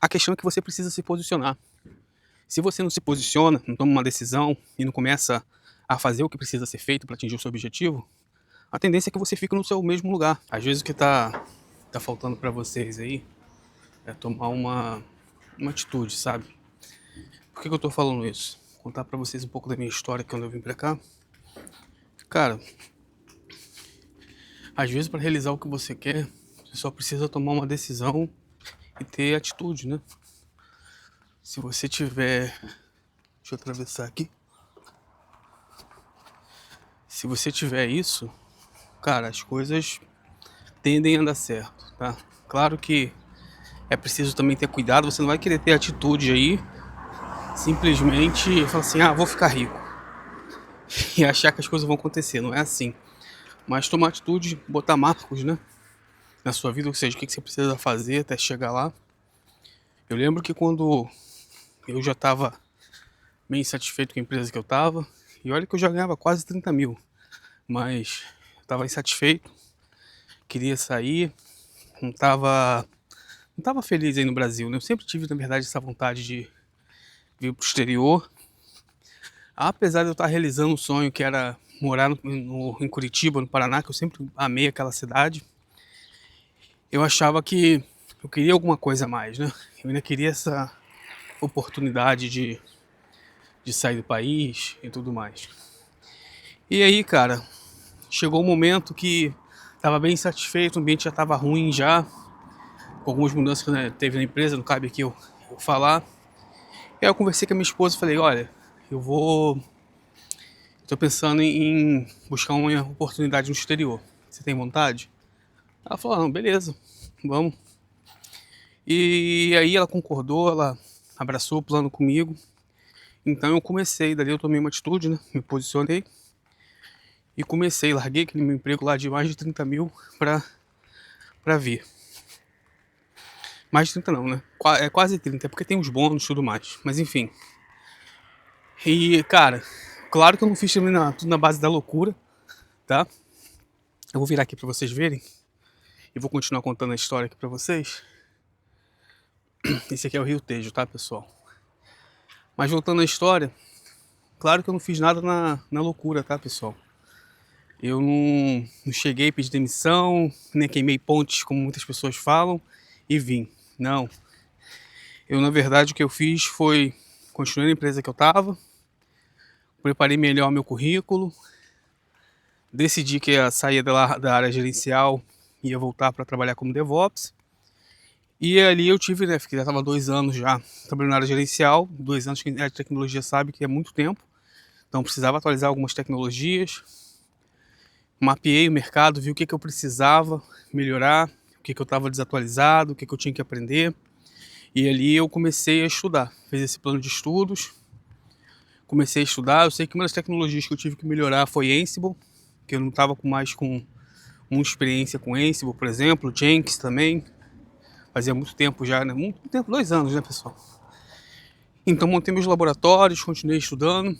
A questão é que você precisa se posicionar. Se você não se posiciona, não toma uma decisão e não começa a fazer o que precisa ser feito para atingir o seu objetivo, a tendência é que você fique no seu mesmo lugar. Às vezes o que tá faltando para vocês aí é tomar uma atitude, sabe? Por que eu tô falando isso? Vou contar para vocês um pouco da minha história quando eu vim para cá. Cara, às vezes para realizar o que você quer, você só precisa tomar uma decisão e ter atitude, né? Se você tiver... Deixa eu atravessar aqui. Se você tiver isso, cara, as coisas tendem a dar certo, tá? Claro que é preciso também ter cuidado, você não vai querer ter atitude aí, simplesmente falar assim, vou ficar rico, e achar que as coisas vão acontecer, não é assim. Mas tomar atitude, botar marcos, né, na sua vida, ou seja, o que você precisa fazer até chegar lá. Eu lembro que quando eu já estava bem insatisfeito com a empresa que eu estava, e olha que eu já ganhava quase 30 mil, mas eu estava insatisfeito, queria sair, não estava feliz aí no Brasil, né? Eu sempre tive, na verdade, essa vontade de vir pro exterior. Apesar de eu estar realizando um sonho que era morar em Curitiba, no Paraná, que eu sempre amei aquela cidade, eu achava que eu queria alguma coisa a mais, né? Eu ainda queria essa oportunidade de sair do país e tudo mais. E aí, cara, chegou um momento que estava bem insatisfeito, o ambiente já estava ruim já, com algumas mudanças que, né, teve na empresa, não cabe aqui eu falar. E aí eu conversei com a minha esposa e falei, olha, tô pensando em buscar uma oportunidade no exterior. Você tem vontade? Ela falou, não, beleza, vamos. E aí ela concordou, ela abraçou o plano comigo. Então eu comecei, dali eu tomei uma atitude, né? Me posicionei. E comecei, larguei aquele meu emprego lá de mais de 30 mil pra vir. Mais de 30 não, né? É quase 30, é porque tem os bônus e tudo mais. Mas enfim. E, cara, claro que eu não fiz também tudo na base da loucura, tá? Eu vou virar aqui pra vocês verem. E vou continuar contando a história aqui pra vocês. Esse aqui é o Rio Tejo, tá, pessoal? Mas voltando à história, claro que eu não fiz nada na loucura, tá, pessoal? Eu não cheguei a pedir demissão, nem queimei pontes, como muitas pessoas falam, e vim. Não. Eu, na verdade, o que eu fiz foi continuar na empresa que eu tava, preparei melhor meu currículo, decidi que ia sair da área gerencial e ia voltar para trabalhar como DevOps. E ali eu tive, né, já estava 2 anos já trabalhando na área gerencial, 2 anos que a área de tecnologia sabe que é muito tempo, então precisava atualizar algumas tecnologias, mapeei o mercado, vi o que eu precisava melhorar, o que eu estava desatualizado, o que eu tinha que aprender, e ali eu comecei a estudar, fiz esse plano de estudos, comecei a estudar. Eu sei que uma das tecnologias que eu tive que melhorar foi Ansible, que eu não estava mais com uma experiência com Ansible, por exemplo, Jenkins também, fazia muito tempo já, né? Muito tempo, 2 anos, né, pessoal? Então montei meus laboratórios, continuei estudando,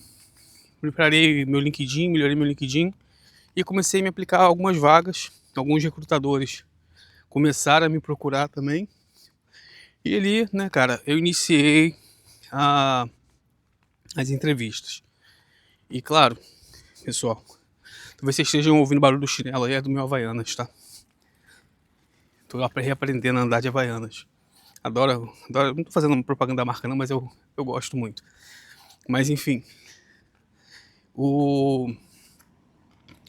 preparei meu LinkedIn, melhorei meu LinkedIn e comecei a me aplicar a algumas vagas. Alguns recrutadores começaram a me procurar também. E ali, né, cara, eu iniciei as entrevistas. E claro, pessoal, talvez vocês estejam ouvindo barulho do chinelo aí, é do meu Havaianas, tá? Tô reaprendendo a andar de Havaianas. Adoro, não tô fazendo propaganda da marca não, mas eu gosto muito. Mas enfim,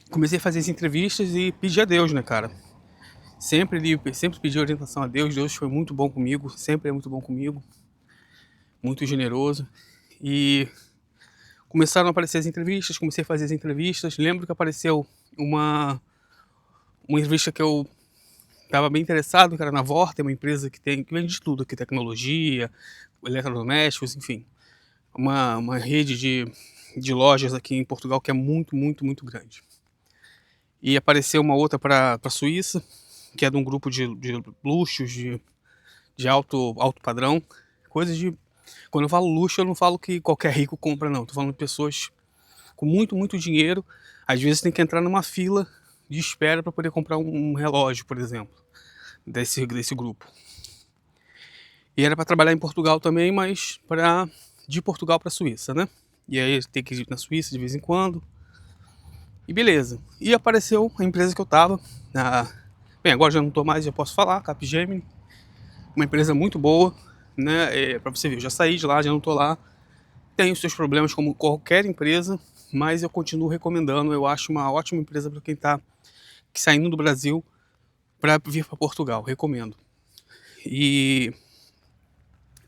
comecei a fazer as entrevistas e pedi a Deus, né, cara? Sempre pedi orientação a Deus. Deus foi muito bom comigo, sempre é muito bom comigo, muito generoso. E começaram a aparecer as entrevistas, comecei a fazer as entrevistas. Lembro que apareceu uma entrevista que eu estava bem interessado, que era na Vorta, uma empresa que vende de tudo aqui, tecnologia, eletrodomésticos, enfim. Uma rede de lojas aqui em Portugal que é muito, muito, muito grande. E apareceu uma outra para a Suíça, que é de um grupo de luxos, de alto padrão, coisas de... Quando eu falo luxo, eu não falo que qualquer rico compra, não. Estou falando de pessoas com muito, muito dinheiro. Às vezes tem que entrar numa fila de espera para poder comprar um relógio, por exemplo, desse grupo. E era para trabalhar em Portugal também, mas de Portugal para Suíça, né? E aí ter que ir na Suíça de vez em quando. E beleza. E apareceu a empresa que eu tava. Bem, agora já não tô mais, já posso falar, Capgemini. Uma empresa muito boa, né? Para você ver, eu já saí de lá, já não tô lá. Tem os seus problemas como qualquer empresa, mas eu continuo recomendando. Eu acho uma ótima empresa para quem tá saindo do Brasil para vir para Portugal. Recomendo. E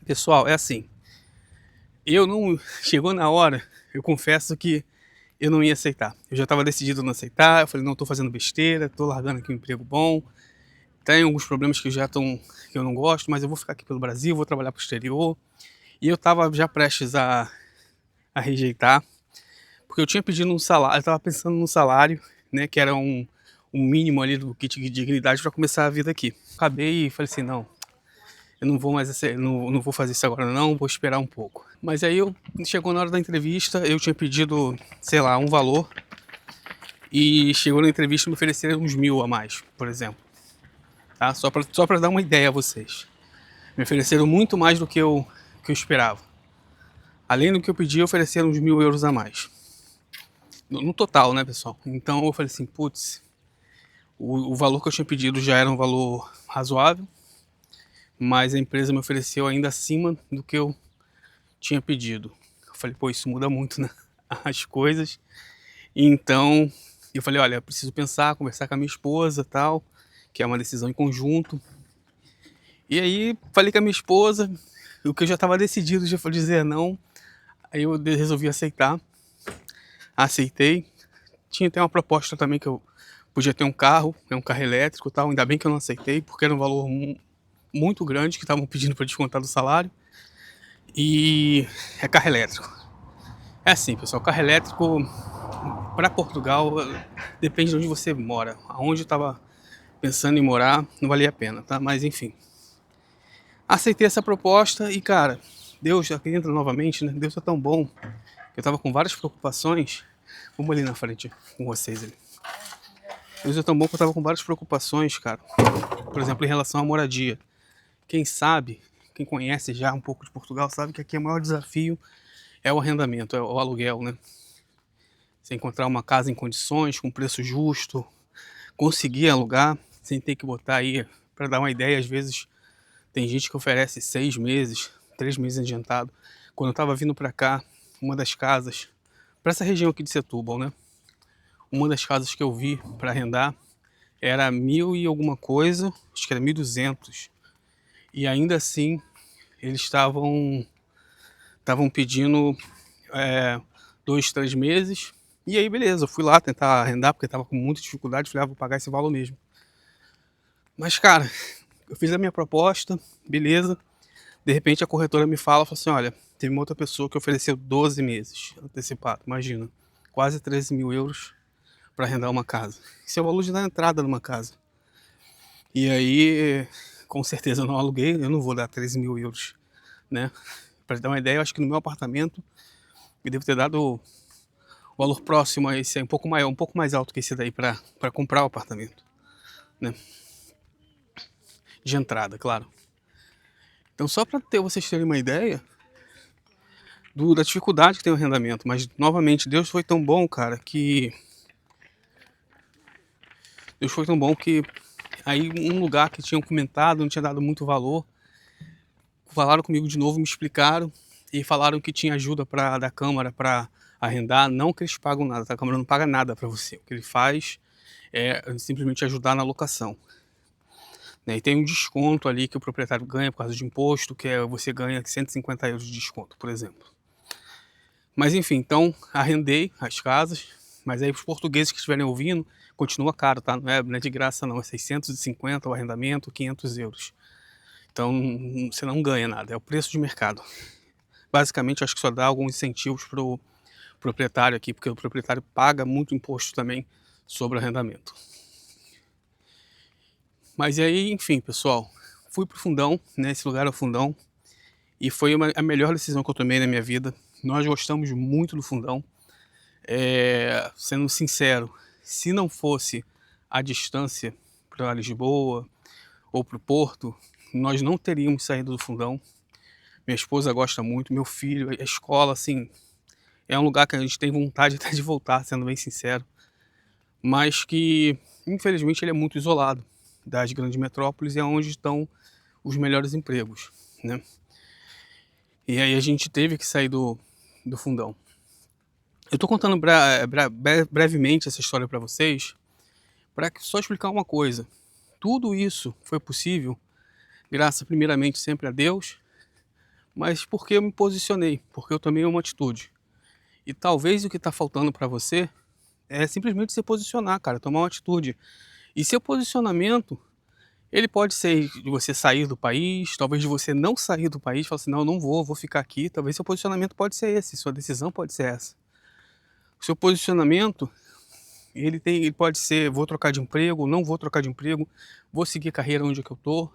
pessoal, é assim. Eu não chegou na hora, eu confesso que eu não ia aceitar. Eu já estava decidido a não aceitar. Eu falei, não, tô fazendo besteira, tô largando aqui um emprego bom. Tem alguns problemas que já estão que eu não gosto, mas eu vou ficar aqui pelo Brasil, vou trabalhar pro exterior. E eu estava já prestes a rejeitar, porque eu tinha pedido um salário, eu estava pensando num salário, né, que era um mínimo ali do kit de dignidade para começar a vida aqui. Acabei e falei assim, não, eu não vou mais, não vou fazer isso agora não, vou esperar um pouco. Mas aí chegou na hora da entrevista, eu tinha pedido, sei lá, um valor, e chegou na entrevista e me ofereceram uns 1.000 a mais, por exemplo. Tá? Só para dar uma ideia a vocês. Me ofereceram muito mais do que eu esperava. Além do que eu pedi, ofereceram uns 1.000 euros a mais. No total, né, pessoal? Então eu falei assim, putz, o valor que eu tinha pedido já era um valor razoável, mas a empresa me ofereceu ainda acima do que eu tinha pedido. Eu falei, pô, isso muda muito, né? As coisas. Então eu falei, olha, eu preciso pensar, conversar com a minha esposa, tal, que é uma decisão em conjunto. E aí falei com a minha esposa, o que eu já estava decidido de dizer não, aí eu resolvi aceitar. Aceitei. Tinha até uma proposta também que eu podia ter um carro elétrico e tal, ainda bem que eu não aceitei, porque era um valor muito grande que estavam pedindo para descontar do salário. E é carro elétrico. É assim, pessoal, carro elétrico para Portugal depende de onde você mora. Aonde eu estava pensando em morar não valia a pena, tá? Mas enfim. Aceitei essa proposta e, cara, Deus, aqui entra novamente, né? Deus é tão bom. Eu tava com várias preocupações. Vamos ali na frente com vocês ali. Deus é tão bom que eu tava com várias preocupações, cara. Por exemplo, em relação à moradia. Quem sabe, quem conhece já um pouco de Portugal, sabe que aqui o maior desafio é o arrendamento, é o aluguel, né? Você encontrar uma casa em condições, com preço justo, conseguir alugar, sem ter que botar aí, para dar uma ideia, às vezes tem gente que oferece 6 meses, 3 meses adiantado. Quando eu tava vindo para cá, uma das casas, para essa região aqui de Setúbal, né? Uma das casas que eu vi para arrendar era 1.000 e alguma coisa, acho que era 1.200. E ainda assim, eles estavam pedindo 2, 3 meses. E aí, beleza, eu fui lá tentar arrendar, porque estava com muita dificuldade. Falei, vou pagar esse valor mesmo. Mas, cara, eu fiz a minha proposta, beleza. De repente, a corretora me fala assim: olha, teve uma outra pessoa que ofereceu 12 meses antecipado. Imagina, quase 13.000 euros para arrendar uma casa. Isso é o valor de dar entrada numa casa. E aí, com certeza, eu não aluguei, eu não vou dar 13.000 euros, né? Para dar uma ideia, eu acho que no meu apartamento eu devo ter dado o valor próximo a esse, um pouco mais alto que esse daí para comprar o apartamento, né? De entrada, claro. Então, só para vocês terem uma ideia da dificuldade que tem o arrendamento. Mas, novamente, Deus foi tão bom, cara, que aí um lugar que tinham comentado, não tinha dado muito valor, falaram comigo de novo, me explicaram e falaram que tinha ajuda da Câmara para arrendar. Não que eles pagam nada, tá? A Câmara não paga nada para você. O que ele faz é simplesmente ajudar na locação, né? E tem um desconto ali que o proprietário ganha por causa de imposto, que você ganha 150 euros de desconto, por exemplo. Mas enfim, então arrendei as casas, mas aí os portugueses que estiverem ouvindo, continua caro, tá? Não é de graça não, é 650 o arrendamento, 500 euros. Então você não ganha nada, é o preço de mercado. Basicamente, acho que só dá alguns incentivos para o proprietário aqui, porque o proprietário paga muito imposto também sobre o arrendamento. Mas e aí, enfim, pessoal, fui pro Fundão, né? Esse lugar é o Fundão, e foi a melhor decisão que eu tomei na minha vida. Nós gostamos muito do Fundão. Sendo sincero, se não fosse a distância para Lisboa ou para o Porto, nós não teríamos saído do fundão. Minha esposa gosta muito, meu filho, a escola, assim, é um lugar que a gente tem vontade até de voltar, sendo bem sincero, mas que, infelizmente, ele é muito isolado das grandes metrópoles e é onde estão os melhores empregos, né? E aí a gente teve que sair do fundão. Eu tô contando brevemente essa história para vocês, para só explicar uma coisa. Tudo isso foi possível graças primeiramente sempre a Deus, mas porque eu me posicionei, porque eu tomei uma atitude. E talvez o que está faltando para você é simplesmente se posicionar, cara, tomar uma atitude. E seu posicionamento, ele pode ser de você sair do país, talvez de você não sair do país, falar assim, não, eu não vou ficar aqui. Talvez seu posicionamento pode ser esse, sua decisão pode ser essa. O seu posicionamento, ele pode ser, vou trocar de emprego, não vou trocar de emprego, vou seguir carreira onde é que eu tô.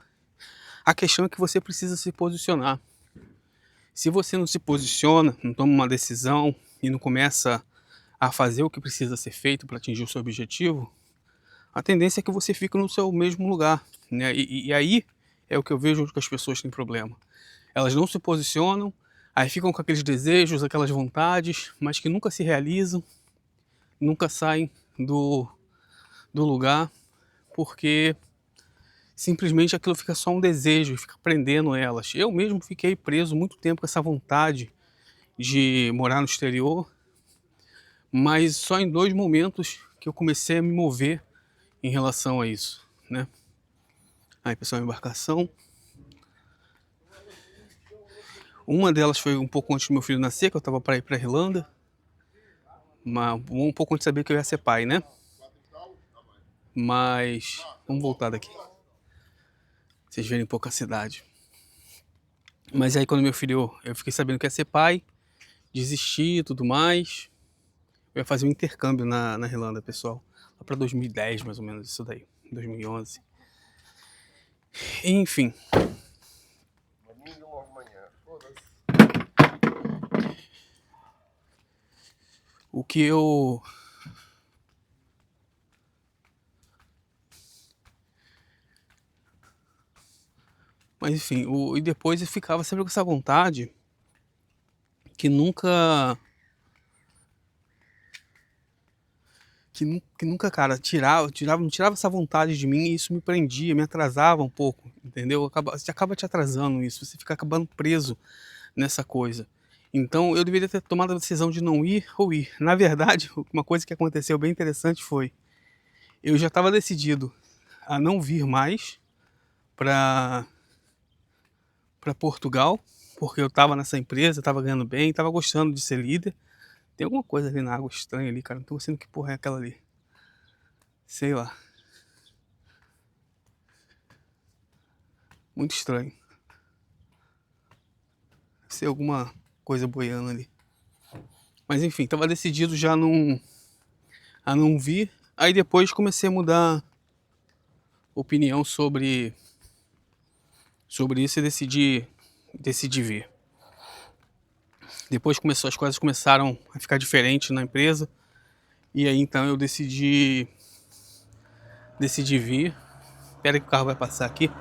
A questão é que você precisa se posicionar. Se você não se posiciona, não toma uma decisão e não começa a fazer o que precisa ser feito para atingir o seu objetivo, a tendência é que você fique no seu mesmo lugar, né? E aí é o que eu vejo que as pessoas têm problema. Elas não se posicionam, aí ficam com aqueles desejos, aquelas vontades, mas que nunca se realizam, nunca saem do lugar, porque simplesmente aquilo fica só um desejo, fica prendendo elas. Eu mesmo fiquei preso muito tempo com essa vontade de morar no exterior, mas só em 2 momentos que eu comecei a me mover em relação a isso, né? Aí, pessoal, a embarcação. Uma delas foi um pouco antes do meu filho nascer, que eu estava para ir para a Irlanda, mas um pouco antes de saber que eu ia ser pai, né? Mas vamos voltar daqui. Vocês verem um pouco a cidade. Mas aí quando meu filho, eu fiquei sabendo que ia ser pai, desisti e tudo mais. Eu ia fazer um intercâmbio na Irlanda, pessoal. Lá para 2010, mais ou menos, isso daí. 2011. Enfim. O que eu... Mas enfim, e depois eu ficava sempre com essa vontade que nunca... Que nunca, cara, não tirava essa vontade de mim e isso me prendia, me atrasava um pouco, entendeu? Você acaba te atrasando isso, você fica acabando preso nessa coisa. Então eu deveria ter tomado a decisão de não ir ou ir. Na verdade, uma coisa que aconteceu bem interessante foi, eu já estava decidido a não vir mais para Portugal, porque eu estava nessa empresa, estava ganhando bem, estava gostando de ser líder. Tem alguma coisa ali na água estranha ali, cara, não tô gostando que porra é aquela ali. Sei lá. Muito estranho. Deve ser alguma coisa boiando ali. Mas enfim, tava decidido já a não vir. Aí depois comecei a mudar opinião sobre isso e decidi vir. Depois as coisas começaram a ficar diferentes na empresa. E aí então eu decidi vir. Espera que o carro vai passar aqui.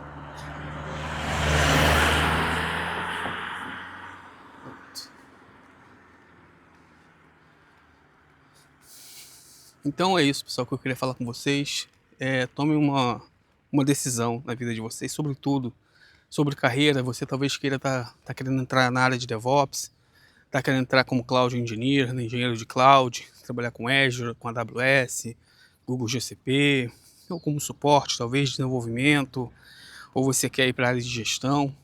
Então é isso, pessoal, que eu queria falar com vocês. Tome uma decisão na vida de vocês, sobretudo sobre carreira. Você talvez queira tá querendo entrar na área de DevOps, tá querendo entrar como Cloud Engineer, engenheiro de Cloud, trabalhar com Azure, com AWS, Google GCP, ou como suporte, talvez, desenvolvimento, ou você quer ir para a área de gestão.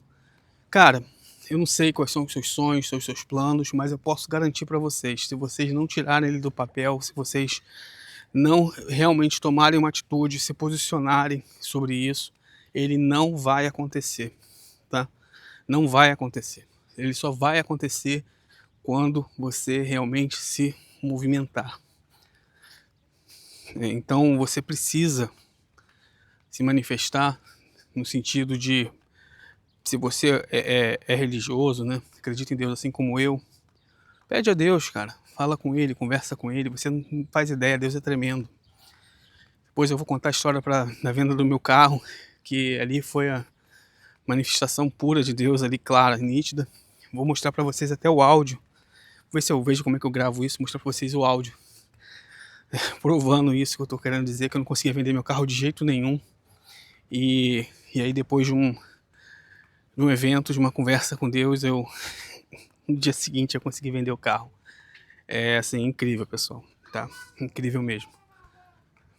Cara, eu não sei quais são os seus sonhos, os seus planos, mas eu posso garantir para vocês, se vocês não tirarem ele do papel, se vocês não realmente tomarem uma atitude, se posicionarem sobre isso, ele não vai acontecer, tá? Não vai acontecer. Ele só vai acontecer quando você realmente se movimentar. Então você precisa se manifestar no sentido de, se você é religioso, né? Acredita em Deus assim como eu, pede a Deus, cara. Fala com ele, conversa com ele. Você não faz ideia, Deus é tremendo. Depois eu vou contar a história da venda do meu carro, que ali foi manifestação pura de Deus ali, clara, nítida. Vou mostrar para vocês até o áudio. Vou ver se eu vejo como é que eu gravo isso, mostrar para vocês o áudio. Provando isso que eu tô querendo dizer, que eu não conseguia vender meu carro de jeito nenhum. E aí depois de um evento, de uma conversa com Deus, no dia seguinte eu consegui vender o carro. É assim, incrível, pessoal, tá? Incrível mesmo.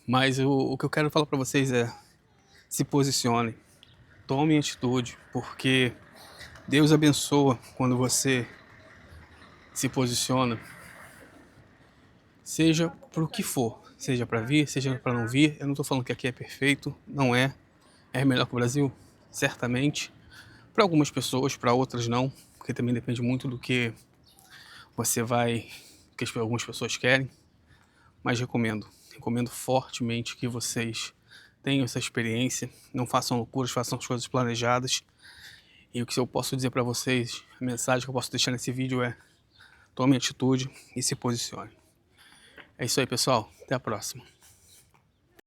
Mas o que eu quero falar para vocês é: se posicione, tome atitude, porque Deus abençoa quando você se posiciona, seja pro que for, seja para vir, seja para não vir. Eu não tô falando que aqui é perfeito, não é. É melhor que o Brasil? Certamente. Para algumas pessoas, para outras não, porque também depende muito do que você vai, que algumas pessoas querem. Mas recomendo fortemente que vocês tenham essa experiência, não façam loucuras, façam as coisas planejadas. E o que eu posso dizer para vocês, a mensagem que eu posso deixar nesse vídeo é: tome atitude e se posicione. É isso aí, pessoal. Até a próxima.